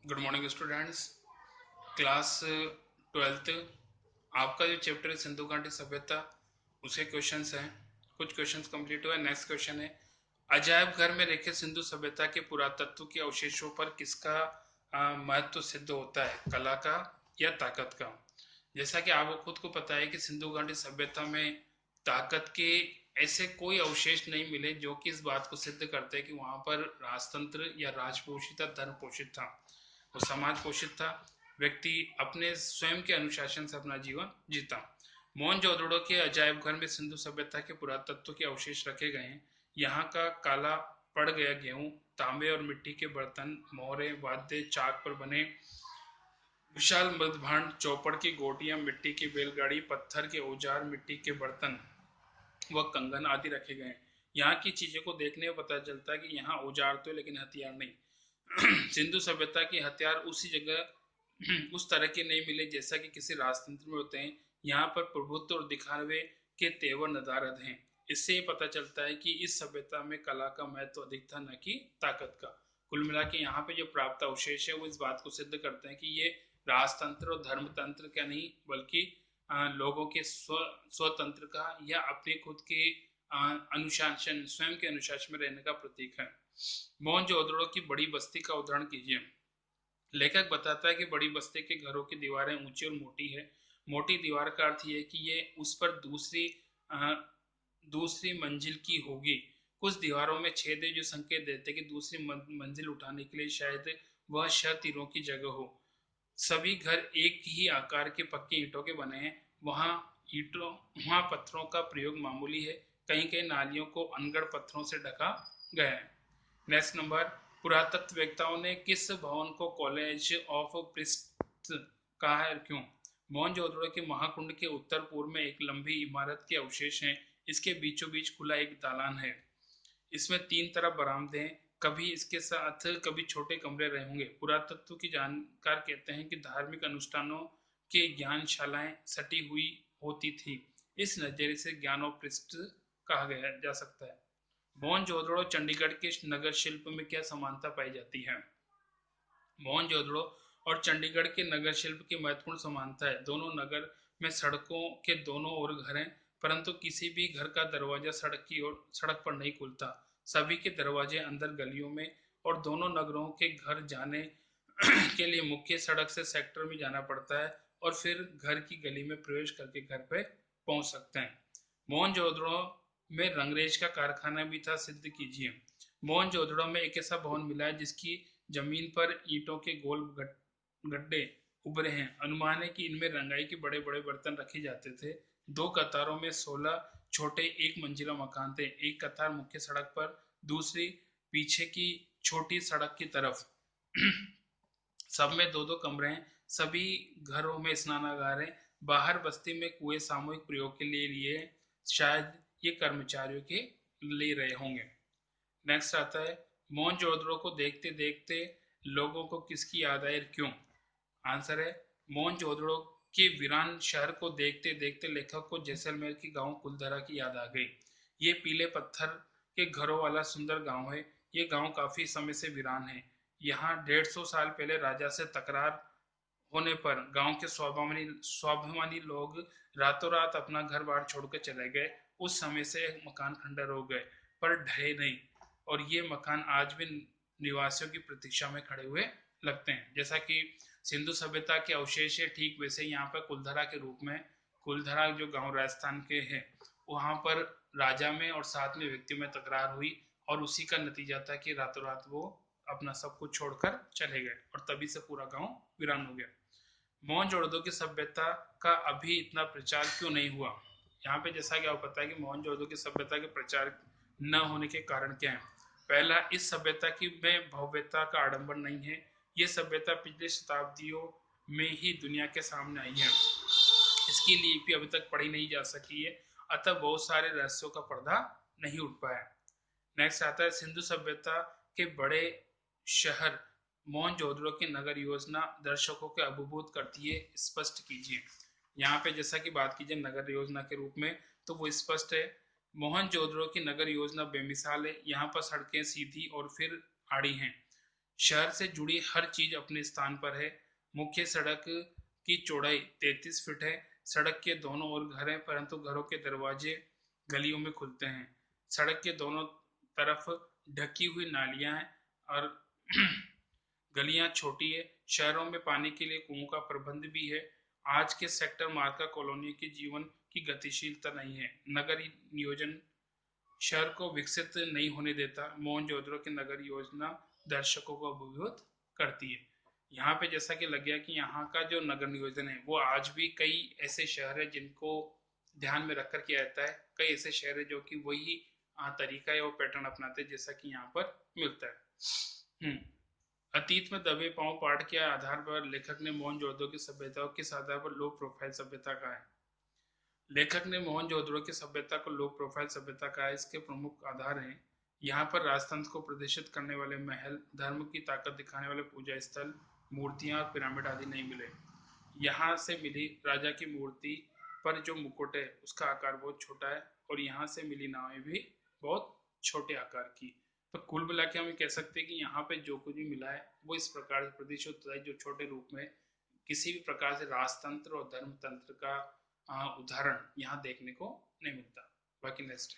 Good morning students. Class 12th आपका जो chapter है सिंधु घाटी सभ्यता, उसे क्वेश्चंस हैं। कुछ क्वेश्चंस कंप्लीट हुए। नेक्स्ट क्वेश्चन है, अजायब घर में रखे सिंधु सभ्यता के पुरातत्व के अवशेषों पर किसका महत्व सिद्ध होता है, कला का या ताकत का। जैसा कि आपको खुद को पता है कि सिंधु घाटी सभ्यता में ताकत के ऐसे कोई अवशेष नहीं मिले जो कि इस बात को सिद्ध करते हैं कि वहां पर राजतंत्र या राजपोषित या धर्म पोषित था, वो समाज पोषित था। व्यक्ति अपने स्वयं के अनुशासन से अपना जीवन जीता। मोहनजोदड़ो के अजायब घर में सिंधु सभ्यता के पुरातत्व के अवशेष रखे गए हैं। यहाँ का काला पड़ गया गेहूं, तांबे और मिट्टी के बर्तन, मोहरे, वाद्य, चाक पर बने विशाल मृदभांड, चौपड़ की गोटियां, मिट्टी की बैलगाड़ी, पत्थर के औजार, मिट्टी के बर्तन व कंगन आदि रखे गए हैं। यहाँ की चीजों को देखने में पता चलता है कि यहाँ औजार तो है लेकिन हथियार नहीं। सिंधु सभ्यता के हथियार उसी जगह उस तरह के नहीं मिले जैसा कि किसी राजतंत्र में होते हैं। यहाँ पर प्रभुत्व और दिखावे के तेवर नदारद हैं। इससे ये पता चलता है कि इस सभ्यता में कला का महत्व अधिक था, न कि ताकत का। कुल मिला के यहाँ पे जो प्राप्त अवशेष है वो इस बात को सिद्ध करते हैं कि ये राजतंत्र और धर्मतंत्र का नहीं, बल्कि लोगों के स्वतंत्र का या अपने खुद के अनुशासन, स्वयं के अनुशासन में रहने का प्रतीक है। मोहनजोदड़ो की बड़ी बस्ती का उदाहरण कीजिए। लेखक बताता है कि बड़ी बस्ती के घरों की दीवारें ऊंची और मोटी है। मोटी दीवार का अर्थ यह है कि ये उस पर दूसरी मंजिल की होगी। कुछ दीवारों में छेद है जो संकेत देते हैं कि दूसरी मंजिल उठाने के लिए शायद वह शह तीरों की जगह हो। सभी घर एक ही आकार के पक्के ईंटों के बने हैं। वहाँ ईंटों वहाँ पत्थरों का प्रयोग मामूली है। कहीं कहीं नालियों को अनगढ़ पत्थरों से ढका गया है। नेक्स्ट नंबर, पुरातत्ववेत्ताओं ने किस भवन को कॉलेज ऑफ प्रीस्ट कहा है और क्यों। मोहनजोदड़ो के महाकुंड के उत्तर पूर्व में एक लंबी इमारत के अवशेष हैं। इसके बीचों बीच खुला एक दालान है। इसमें तीन तरफ बरामदे हैं। कभी इसके साथ कभी छोटे कमरे रहे होंगे। पुरातत्व की जानकार कहते हैं कि धार्मिक अनुष्ठानों के ज्ञानशालाएं सटी हुई होती थी। इस नजरिए से ज्ञानोपृष्ठ कहा गया जा सकता है। मोहनजोदड़ो चंडीगढ़ के नगर शिल्प में क्या समानता पाई जाती है। मोहनजोदड़ो और चंडीगढ़ के नगर शिल्प की महत्वपूर्ण समानता है। दोनों नगर में सड़कों के दोनों ओर घर हैं, परंतु किसी भी घर का दरवाजा सड़क पर नहीं खुलता। सभी के दरवाजे अंदर गलियों में, और दोनों नगरों के घर जाने के लिए मुख्य सड़क से सेक्टर में जाना पड़ता है और फिर घर की गली में प्रवेश करके घर पे पहुंच सकते हैं। मोहनजोदड़ो में रंगरेज का कारखाना भी था, सिद्ध कीजिए। मोहनजोदड़ो में एक ऐसा भवन मिला है जिसकी जमीन पर ईंटों के गोल गड्ढे उभरे हैं। अनुमान है कि इनमें रंगाई के बड़े बड़े बर्तन रखे जाते थे। दो कतारों में 16 छोटे एक मंजिला मकान थे। एक कतार मुख्य सड़क पर, दूसरी पीछे की छोटी सड़क की तरफ। सब में दो दो कमरे हैं। सभी घरों में स्नानागार है। बाहर बस्ती में कुएं सामूहिक प्रयोग के लिए शायद ये कर्मचारियों के ले रहे होंगे। नेक्स्ट आता है, मोहनजोदड़ो को देखते देखते लोगों को किसकी याद आई और क्यों। आंसर है, मोहनजोदड़ो के वीरान शहर को देखते देखते लेखक को जैसलमेर की गांव कुलधरा की याद आ गई। ये पीले पत्थर के घरों वाला सुंदर गांव है। ये गांव काफी समय से वीरान है। यहाँ 150 साल पहले राजा से तकरार होने पर गांव के स्वाभिमानी लोग रातों रात अपना घर बार छोड़कर चले गए। उस समय से मकान खंडर हो गए पर ढहे नहीं, और ये मकान आज भी निवासियों की प्रतीक्षा में खड़े हुए लगते हैं। जैसा कि सिंधु सभ्यता के अवशेष है, ठीक वैसे यहाँ पर कुलधरा के रूप में, कुलधरा जो गांव राजस्थान के है, वहां पर राजा में और साथ में व्यक्तियों में तकरार हुई और उसी का नतीजा था कि रातों रात वो अपना सब कुछ छोड़कर चले गए और तभी से पूरा गांव वीरान हो गया। मोहनजोदड़ो की सभ्यता का अभी इतना प्रचार क्यों नहीं हुआ। यहाँ पे जैसा कि आपको पता है कि मोहनजोदड़ो की सभ्यता के प्रचार न होने के कारण क्या है। पहला, इस सभ्यता की में भव्यता का आडंबर नहीं है। ये सभ्यता पिछले शताब्दियों में ही दुनिया के सामने आई है। इसकी लिपि अभी तक पढ़ी नहीं जा सकी है, अतः बहुत सारे रहस्यों का पर्दा नहीं उठ पाया। नेक्स्ट आता है, सिंधु सभ्यता के बड़े शहर मोहनजोदड़ो की नगर योजना दर्शकों के अभिभूत करती है, स्पष्ट कीजिए। यहाँ पे जैसा कि बात कीजिए नगर योजना के रूप में, तो वो स्पष्ट है। मोहनजोदड़ो की नगर योजना बेमिसाल है। यहाँ पर सड़कें सीधी और फिर आड़ी हैं। शहर से जुड़ी हर चीज अपने स्थान पर है। मुख्य सड़क की चौड़ाई 33 फीट है। सड़क के दोनों ओर घर हैं, परंतु घरों के दरवाजे गलियों में खुलते हैं। सड़क के दोनों तरफ ढकी हुई नालियां हैं और गलियां छोटी है। शहरों में पानी के लिए कुओं का प्रबंध भी है। आज के सेक्टर मार्का कॉलोनी के जीवन की गतिशीलता नहीं है। नगर नियोजन शहर को विकसित नहीं होने देता। मोहनजोदड़ो की नगर योजना दर्शकों को अभिभूत करती है। यहाँ पे जैसा कि लग गया कि यहाँ का जो नगर नियोजन है वो आज भी कई ऐसे शहर है जिनको ध्यान में रखकर किया जाता है। कई ऐसे शहर है जो कि वही तरीका या वो पैटर्न अपनाते हैं जैसा कि यहाँ पर मिलता है। अतीत में दबे पांव पाठ के आधार पर लेखक ने मोहनजोदड़ो की सभ्यताओं किस आधार पर लो प्रोफाइल सभ्यता का है। लेखक ने मोहनजोदड़ो की सभ्यता को लो प्रोफाइल सभ्यता कहा है। इसके प्रमुख आधार हैं, यहाँ पर राजतंत्र को प्रदर्शित करने वाले महल, धर्म की ताकत दिखाने वाले पूजा स्थल, मूर्तियां और पिरामिड आदि नहीं मिले। यहाँ से मिली राजा की मूर्ति पर जो मुकुट है उसका आकार बहुत छोटा है और यहाँ से मिली नावें भी बहुत छोटे आकार की। तो कुल मिला के हम कह सकते हैं कि यहाँ पे जो कुछ भी मिला है वो इस प्रकार से प्रदर्शित होता है जो छोटे रूप में किसी भी प्रकार से राजतंत्र और धर्म तंत्र का उदाहरण यहाँ देखने को नहीं मिलता। बाकी नेक्स्ट